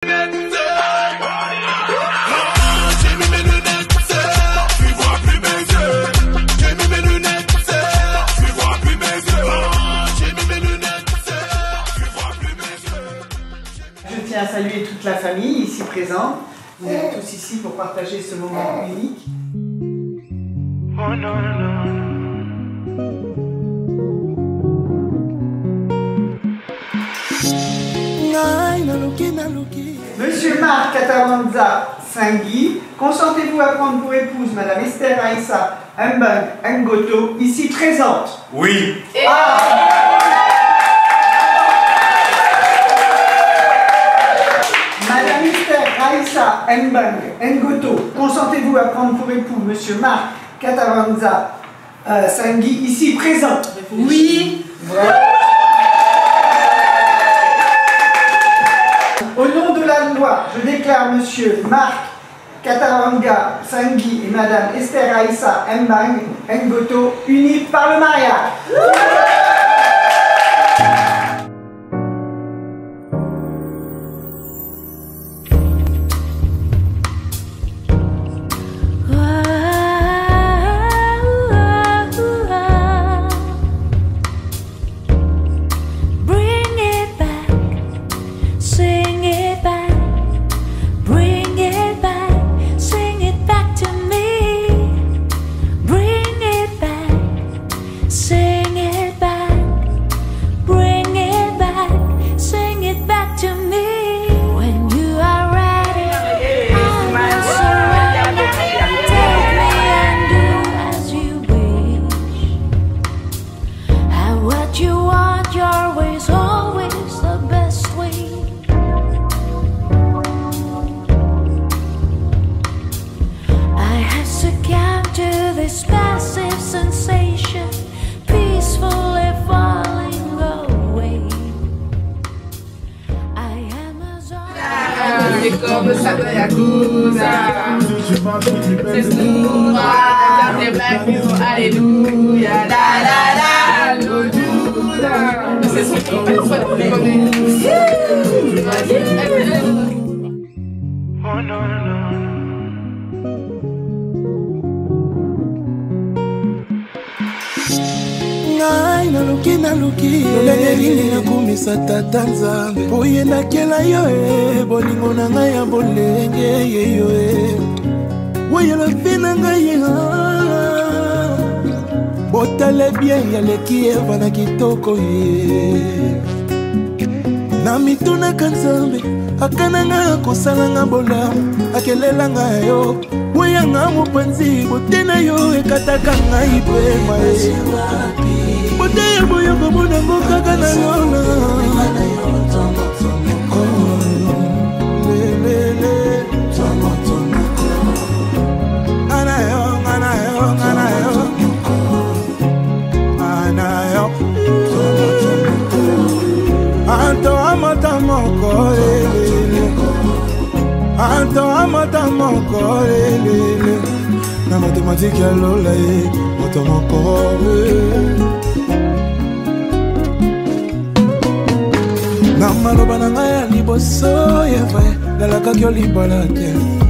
Je tiens à saluer toute la famille ici présente. Vous êtes tous ici pour partager ce moment unique. Oh non, non. Monsieur Marc Katawanza Sangui, consentez-vous à prendre pour épouse Madame Esther Aïssa Mbang Ngoto, ici présente? Oui. Madame Esther Aïssa Mbang Ngoto, consentez-vous à prendre pour époux Monsieur Marc Katawanza Sangui, ici présent? Oui. Voilà. Au nom de la loi, je déclare Monsieur Marc Katawanza Sangui et Madame Esther Aïssa Mbang Ngoto unis par le mariage. Comme ça de Yakuza, c'est Soura, c'est Black Music, Alléluia, la la la, no Juda. C'est son qui passe sur le Oh non, non. naluki lolenge nini nakumisa tata nzambe po ye nakela yo bolingo na ngai ya bolenge yeyo weyolobi na ngai botale bien yaleki eva na kitoko ye na mitunaka nzambe akananga kosalanga bolamu akelelanga yo weyanga mopanzi botena yo ekataka ngai pema boteya boyongo monango kaka na yona Anto amata moko Anto amata moko na mathématique ya lola moto moko na maloba na ngai ya liboso yeva nalakaki yo libala te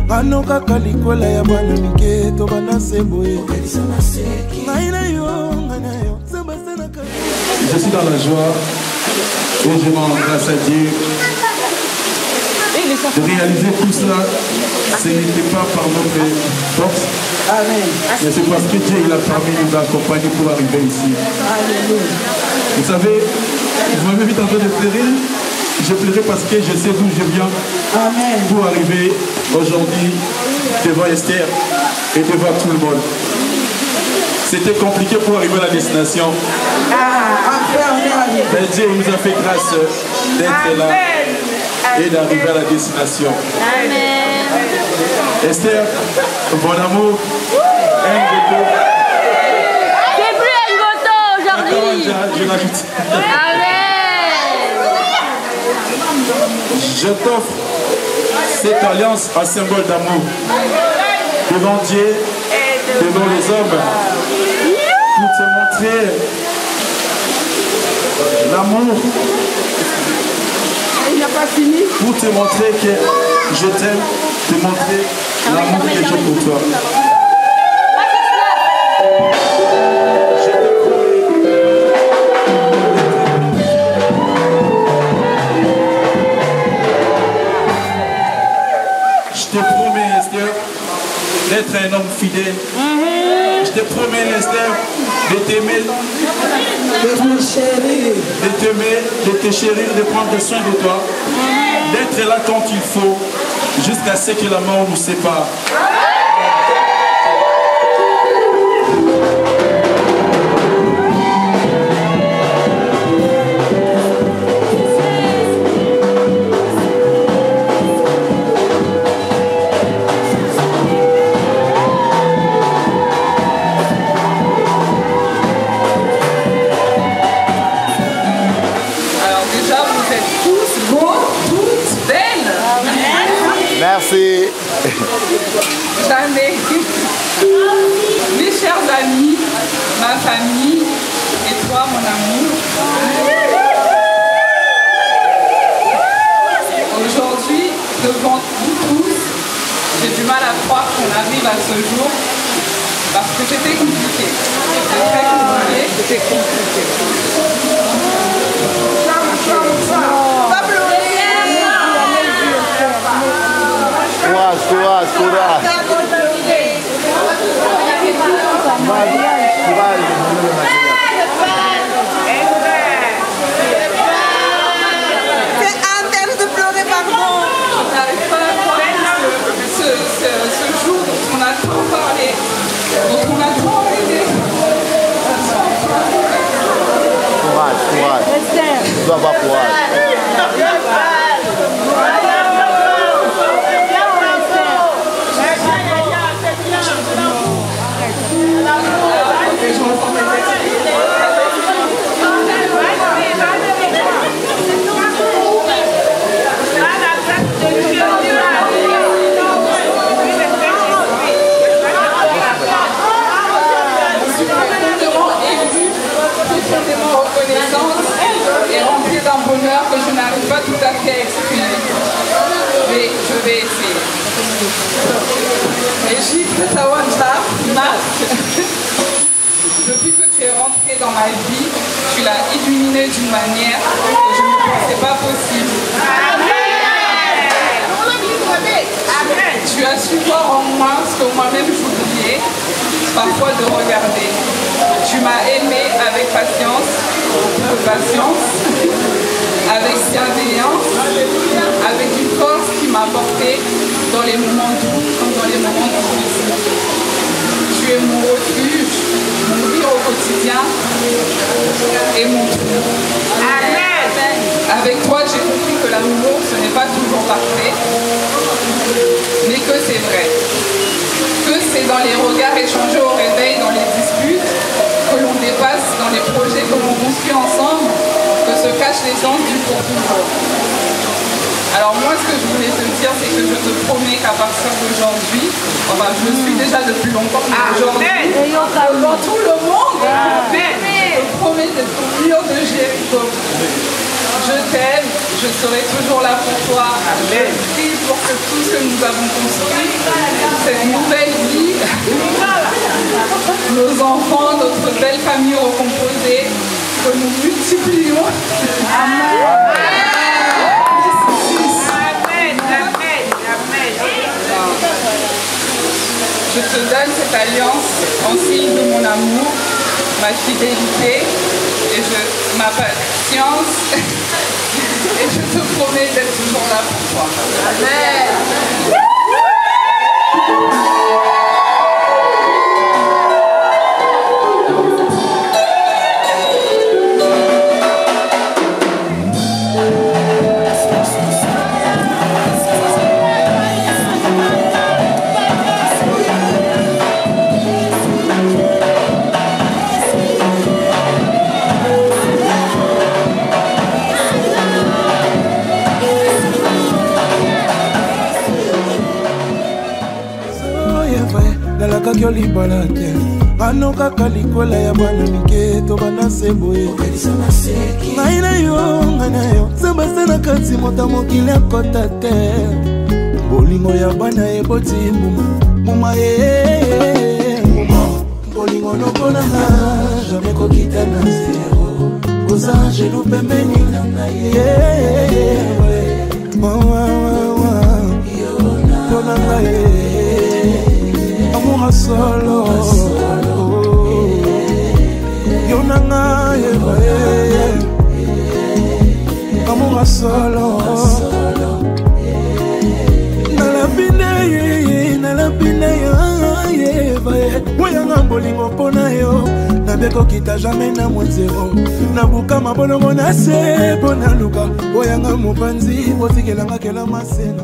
ano kaka likola ya bana mike tobanda se boye ngai na yo zambasanaka. Je suis dans la joie et je m'en grâce à Dieu de réaliser tout cela. Ce n'était pas par notre force, mais c'est parce que Dieu il a permis de nous accompagner pour arriver ici. Vous savez, vous m'avez vite en train de pleurer. Je pleurais parce que je sais d'où je viens pour arriver aujourd'hui devant Esther et devant tout le monde. C'était compliqué pour arriver à la destination. Mais Dieu nous a fait grâce d'être là et d'arriver à la destination. Esther, mon amour, Ngoto. C'est plus Ngoto aujourd'hui. Je l'ajoute. Je t'offre cette alliance en symbole d'amour devant Dieu, devant les hommes, pour te montrer l'amour pour te montrer que je t'aime, te montrer l'amour que j'ai pour toi. Je te promets, Esther, d'être un homme fidèle. Je te promets, Esther, de t'aimer, de te chérir, de prendre soin de toi, d'être là quand il faut, jusqu'à ce que la mort nous sépare. Merci. Jamais. Mes chers amis, ma famille et toi, mon amour. Aujourd'hui, devant vous tous, j'ai du mal à croire qu'on arrive à ce jour parce que c'était compliqué. C'était très compliqué. C'était compliqué. Courage, courage, courage. C'est interdit de pleurer, pardon. Je n'arrive pas à croire ce jour dont on a tant parlé, dont on a tant rêvé. Courage, courage. Tu dois avoir courage. Reconnaissante et remplie d'un bonheur que je n'arrive pas tout à fait à exprimer. Mais je vais essayer. Égypte Tawanja, Marc. Depuis que tu es rentré dans ma vie, tu l'as illuminé d'une manière que je ne pensais pas possible. Tu as su voir en moi ce que moi-même j'oubliais parfois de regarder. Tu m'as aimé avec patience, avec bienveillance, avec une force qui m'a porté dans les moments doux comme dans les moments difficiles. Tu es mon refuge, mon rire au quotidien et mon tout. Avec toi, j'ai compris que l'amour, ce n'est pas toujours parfait, mais que c'est vrai. Que c'est dans les regards échangés au réveil, dans les disputes, que l'on dépasse, dans les projets que l'on construit ensemble, que se cachent les gens du pour toujours. Alors moi, ce que je voulais te dire, c'est que je te promets qu'à partir d'aujourd'hui, enfin je le suis déjà depuis longtemps, mais aujourd'hui, devant tout le monde, je te promets d'être au mur de Jéricho. Je t'aime, je serai toujours là pour toi. Je prie pour que tout ce que nous avons construit, cette nouvelle vie, nos enfants, notre belle famille recomposée, que nous multiplions. Amen. Je te donne cette alliance en signe de mon amour, ma fidélité et ma patience. Et je te promets d'être toujours là pour toi. Amen. Nalaka kyo limbola te Ano kaka likola ya bwana mike to bana seboye ngai na yo samba sana kati mota mokili akota te bolingo ya bwana eboti muma bolingo nokonanga jamais kokita na zero koza angelo pembeni na ngai tona ngai amour solo yonanga amour solo nalapine oyanga bolingo mpona yo nabekokita jamais na mwa zero nabuka mabolongo na se mpo naluka oyanga mopanzi botikelanga kela masena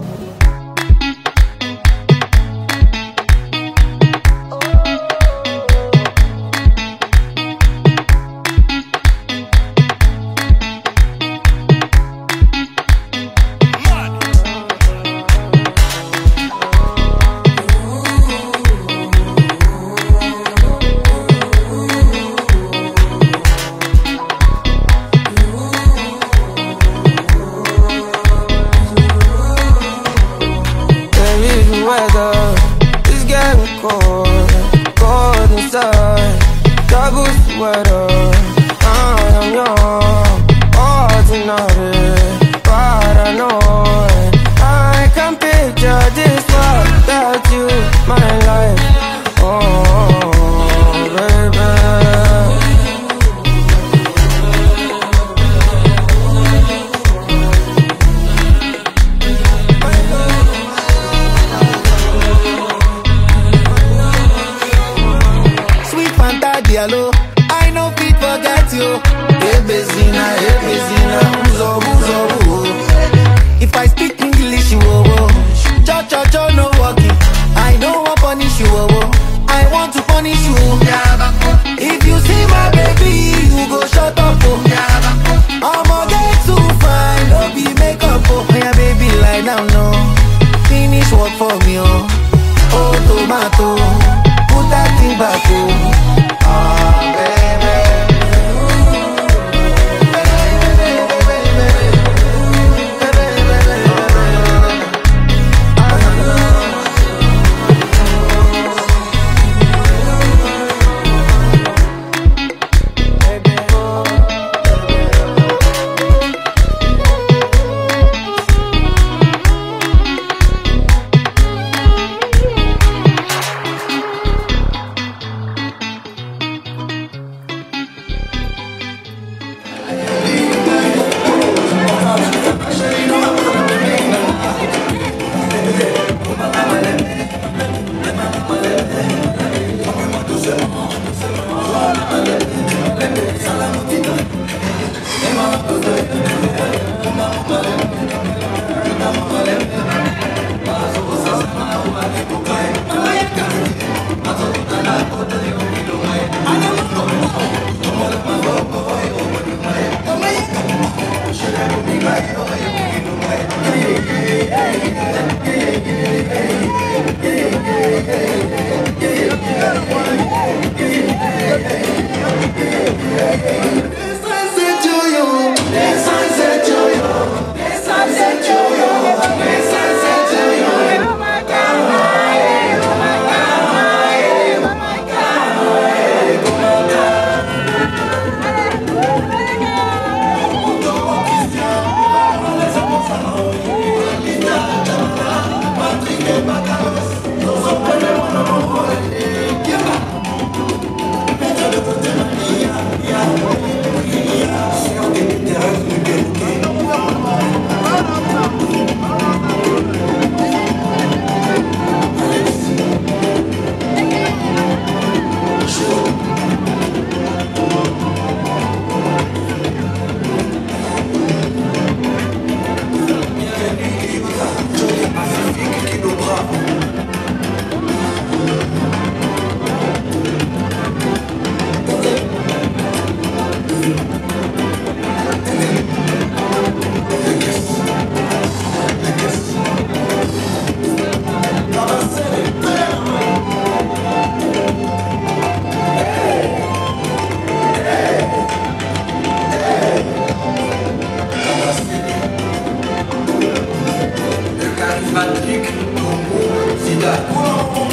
Patrick, Congo, Zidane.